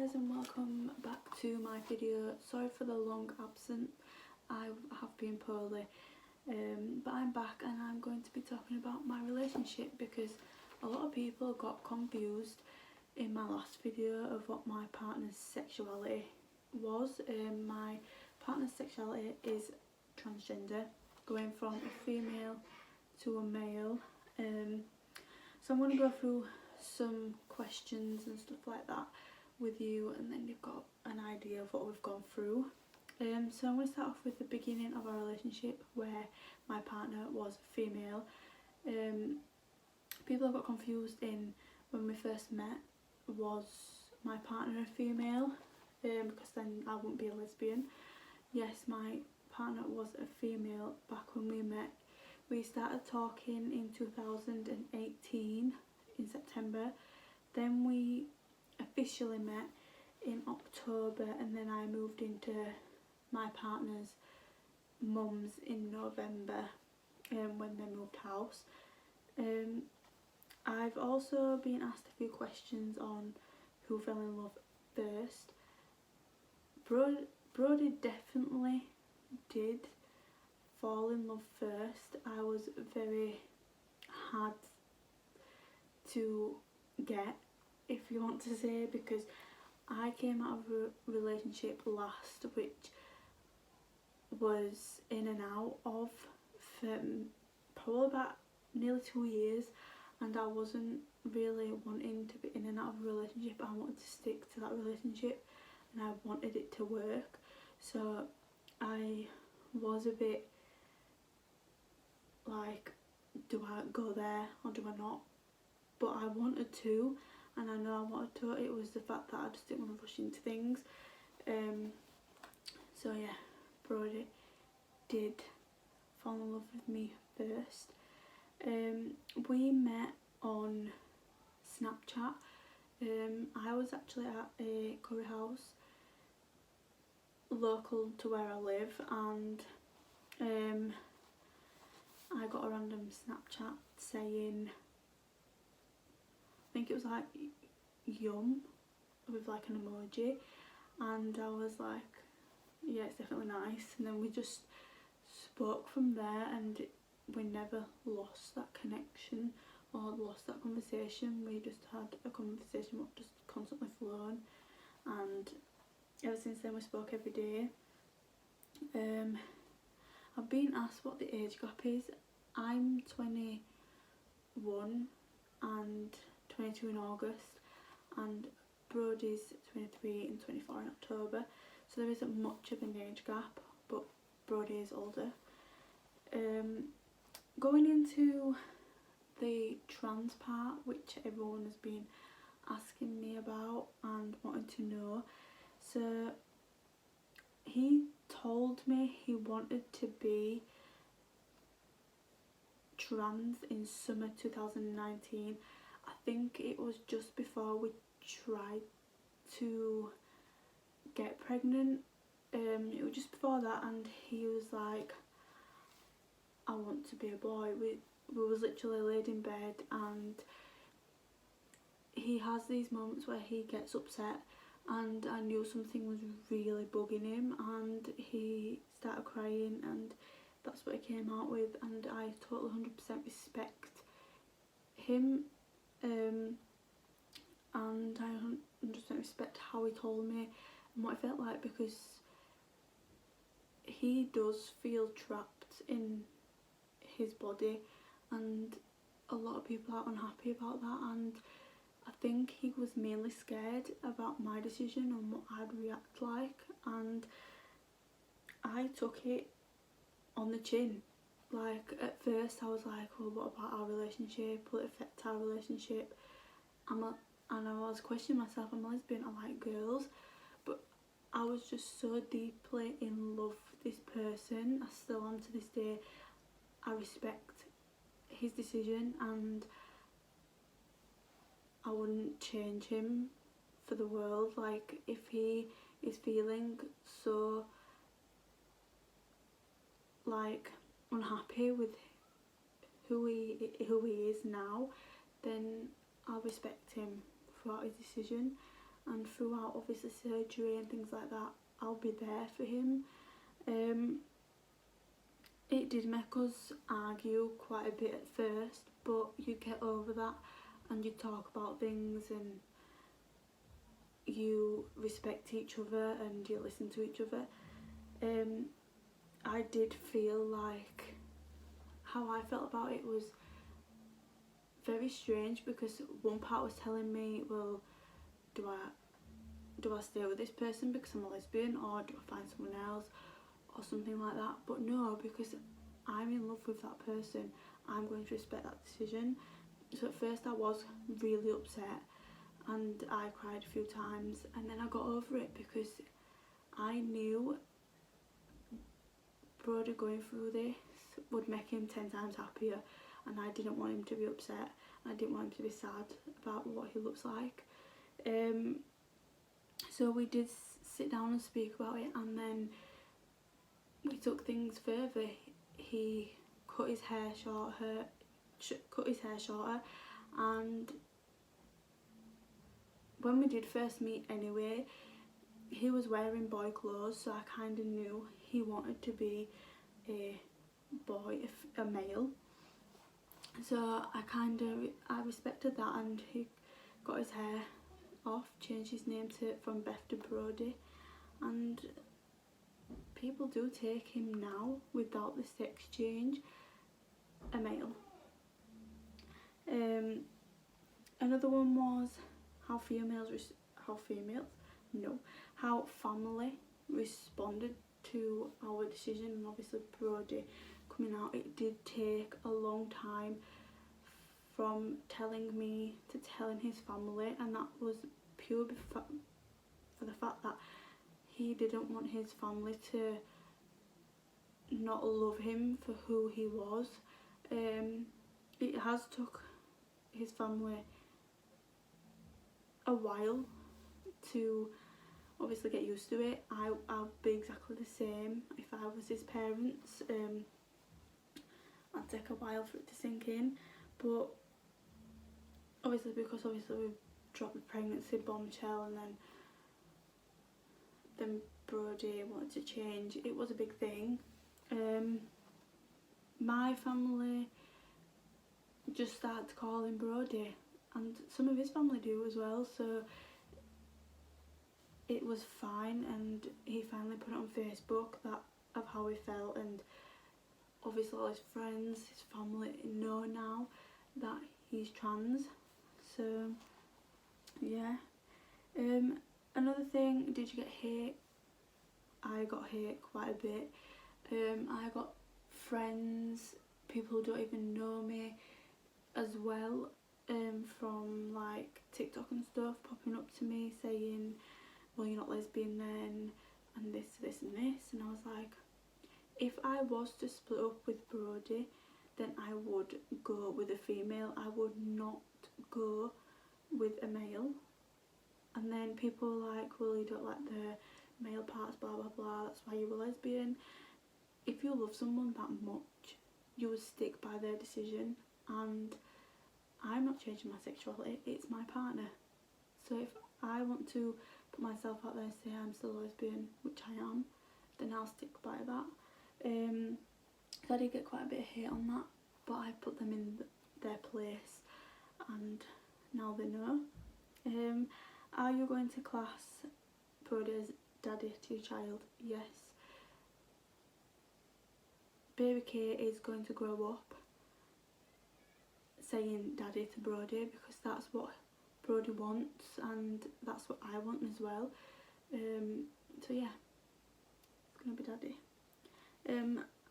guys, and welcome back to my video. Sorry for the long absence, I have been poorly, but I'm back and I'm going to be talking about my relationship because a lot of people got confused in my last video of what my partner's sexuality was. My partner's sexuality is transgender, going from a female to a male. So I'm going to go through some questions and stuff like that with you, and then you've got an idea of what we've gone through. So I'm going to start off with the beginning of our relationship where my partner was female. People have got confused in when we first met, was my partner a female? Because then I wouldn't be a lesbian. Yes, my partner was a female back when we met. We started talking in 2018 in September, then we officially met in October, and then I moved into my partner's mum's in November when they moved house. I've also been asked a few questions on who fell in love first. Brody definitely did fall in love first. I was very hard to get, if you want to say, because I came out of a relationship last which was in and out of for probably about nearly 2 years, and I wasn't really wanting to be in and out of a relationship. I wanted to stick to that relationship and I wanted it to work, so I was a bit like, do I go there or do I not? But I wanted to, and I know I wanted to. It was the fact that I just didn't want to rush into things. So yeah, Brody did fall in love with me first. We met on Snapchat. I was actually at a curry house local to where I live, and I got a random Snapchat saying, I think it was like yum with like an emoji, and I was like, yeah, it's definitely nice. And then we just spoke from there, and we never lost that connection or lost that conversation. We just had a conversation what just constantly flown, and ever since then we spoke every day. I've been asked what the age gap is. I'm 21 and 22 in August, and Brody's 23 and 24 in October, so there isn't much of an age gap, but Brody is older. Going into the trans part, which everyone has been asking me about and wanting to know, so he told me he wanted to be trans in summer 2019. I think it was just before we tried to get pregnant. It was just before that, and he was like, I want to be a boy. We was literally laid in bed, and he has these moments where he gets upset, and I knew something was really bugging him, and he started crying, and that's what he came out with, and I totally 100% respect him, and I 100% respect how he told me and what it felt like, because he does feel trapped in his body, and a lot of people are unhappy about that, and I think he was mainly scared about my decision and what I'd react like, and I took it on the chin. Like, at first I was like, well, what about our relationship? Will it affect our relationship? And I was questioning myself. I'm a lesbian, I like girls, but I was just so deeply in love with this person. I still am to this day. I respect his decision, and I wouldn't change him for the world. Like, if he is feeling so like unhappy with who he is now, then I'll respect him for his decision, and throughout obviously surgery and things like that, I'll be there for him. It did make us argue quite a bit at first, but you get over that and you talk about things and you respect each other and you listen to each other. I did feel like how I felt about it was very strange, because one part was telling me, well, do I stay with this person because I'm a lesbian, or do I find someone else, or something like that? But no, because I'm in love with that person, I'm going to respect that decision. So at first I was really upset and I cried a few times, and then I got over it because I knew Brody going through this would make him 10 times happier, and I didn't want him to be upset. I didn't want him to be sad about what he looks like. So we did sit down and speak about it, and then we took things further. He cut his hair shorter, and when we did first meet anyway, he was wearing boy clothes, so I kind of knew he wanted to be a boy, a male. So I respected that, and he got his hair off, changed his name from Beth to Brody, and people do take him now, without the sex change, a male. Another one was how family responded to our decision, and obviously Brody coming out, it did take a long time from telling me to telling his family, and that was pure for the fact that he didn't want his family to not love him for who he was. It has took his family a while to obviously get used to it. I'll be exactly the same if I was his parents. I'd take a while for it to sink in, but obviously we dropped the pregnancy bombshell, and then Brody wanted to change. It was a big thing. My family just started to call him Brody, and some of his family do as well, so it was fine, and he finally put it on Facebook that of how he felt, and obviously all his friends, his family know now that he's trans. So yeah. Another thing, did you get hate? I got hate quite a bit. I got friends, people who don't even know me as well, from like TikTok and stuff, popping up to me saying, well, you're not lesbian then, and this and this, and I was like, if I was to split up with Brody, then I would go with a female. I would not go with a male. And then people were like, well, you don't like the male parts, blah blah blah, that's why you were lesbian. If you love someone that much, you would stick by their decision, and I'm not changing my sexuality, it's my partner. So if I want to put myself out there and say I'm still a lesbian, which I am, then I'll stick by that. So I did get quite a bit of hate on that, but I put them in their place, and now they know. Are you going to class Brody as daddy to your child? Yes. Baby K is going to grow up saying daddy to Brody, because that's what Brody wants, and that's what I want as well. So yeah, it's gonna be daddy.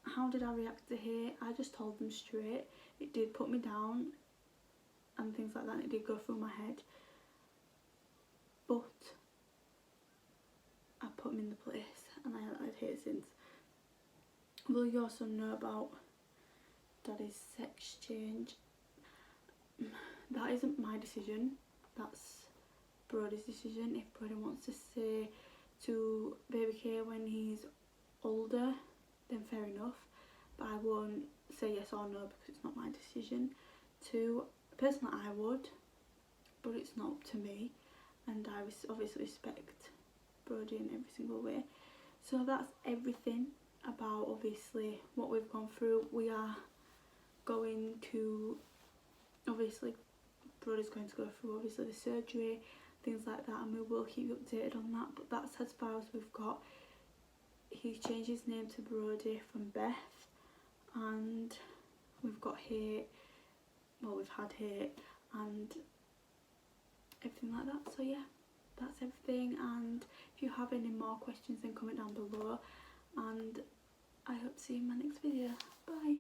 How did I react to hate? I just told them straight. It did put me down and things like that, and it did go through my head, but I put him in the place, and I haven't had hate since. Will your son know about daddy's sex change? That isn't my decision, that's Brody's decision. If Brody wants to say to baby K when he's older, then fair enough, but I won't say yes or no because it's not my decision. Personally I would, but it's not up to me. and I obviously respect Brody in every single way. So that's everything about obviously what we've gone through. We are going to, obviously Brody's going to go through obviously the surgery, things like that, and we will keep you updated on that, but that's as far as we've got. He's changed his name to Brody from Beth, and we've got Hate, well we've had Hate and everything like that. So yeah, that's everything, and if you have any more questions then comment down below, and I hope to see you in my next video. Bye.